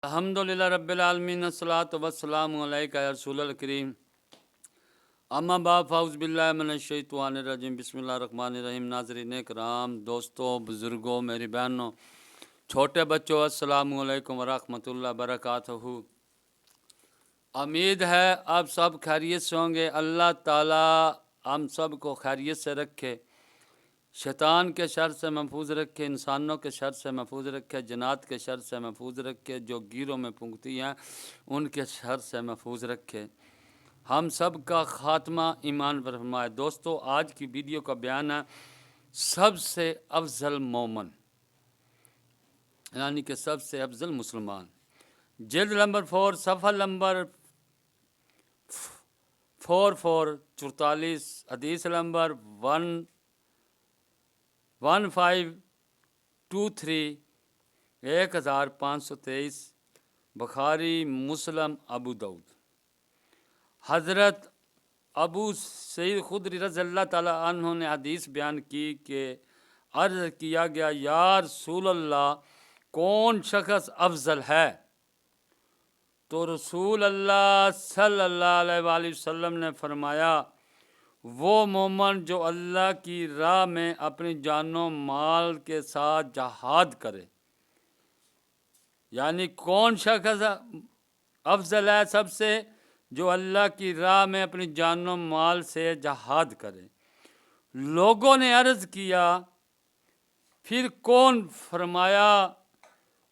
الحمدللہ رب العالمین الصلاۃ والسلام علیکہ یا رسول الکریم اما بعد فاعوذ باللہ من الشیطان الرجیم بسم اللہ الرحمن الرحیم۔ ناظرین کرام، دوستوں، بزرگوں، میری بہنوں، چھوٹے بچوں، السلام علیکم ورحمۃ اللہ وبرکاتہ۔ امید ہے آپ سب خیریت سے ہوں گے۔ اللہ تعالیٰ ہم سب کو خیریت سے رکھے، شیطان کے شر سے محفوظ رکھے، انسانوں کے شر سے محفوظ رکھے، جنات کے شر سے محفوظ رکھے، جو گیروں میں پھونکتی ہیں ان کے شر سے محفوظ رکھے، ہم سب کا خاتمہ ایمان پر فرمائے۔ دوستو، آج کی ویڈیو کا بیان ہے سب سے افضل مومن، یعنی کہ سب سے افضل مسلمان۔ جلد نمبر 4 صفحہ نمبر 44، حدیث نمبر 1523، 1523، بخاری، مسلم، ابو داؤد۔ حضرت ابو سعید خدری رضی اللہ تعالیٰ عنہ نے حدیث بیان کی کہ عرض کیا گیا، یا رسول اللہ، کون شخص افضل ہے؟ تو رسول اللہ صلی اللہ علیہ وآلہ وسلم نے فرمایا، وہ مومن جو اللہ کی راہ میں اپنی جان و مال کے ساتھ جہاد کرے۔ یعنی کون شخص افضل ہے سب سے؟ جو اللہ کی راہ میں اپنی جان و مال سے جہاد کرے۔ لوگوں نے عرض کیا، پھر کون؟ فرمایا،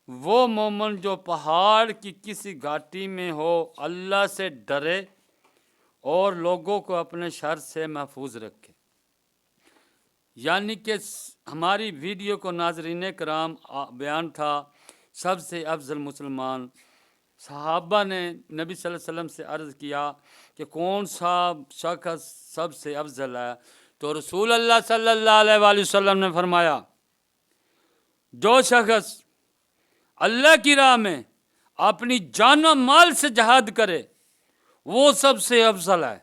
وہ مومن جو پہاڑ کی کسی گھاٹی میں ہو، اللہ سے ڈرے اور لوگوں کو اپنے شر سے محفوظ رکھے۔ یعنی کہ ہماری ویڈیو کو ناظرین کرام بیان تھا سب سے افضل مسلمان۔ صحابہ نے نبی صلی اللہ علیہ وسلم سے عرض کیا کہ کون سا شخص سب سے افضل ہے؟ تو رسول اللہ صلی اللہ علیہ وآلہ وسلم نے فرمایا، جو شخص اللہ کی راہ میں اپنی جان و مال سے جہاد کرے وہ سب سے افضل ہے۔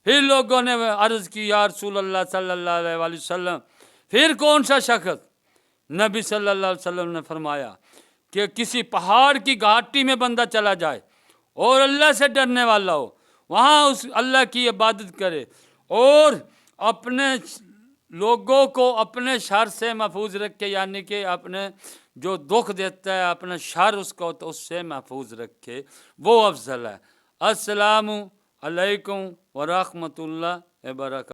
پھر لوگوں نے عرض کی، یا رسول اللہ صلی اللہ علیہ وآلہ وسلم، پھر کون سا شخص؟ نبی صلی اللہ علیہ وسلم نے فرمایا کہ کسی پہاڑ کی گھاٹی میں بندہ چلا جائے اور اللہ سے ڈرنے والا ہو، وہاں اس اللہ کی عبادت کرے اور اپنے لوگوں کو اپنے شر سے محفوظ رکھے، یعنی کہ اپنے جو دکھ دیتا ہے اپنا شر اس کو تو اس سے محفوظ رکھے، وہ افضل ہے۔ السلام علیکم ورحمۃ اللہ وبرکاتہ۔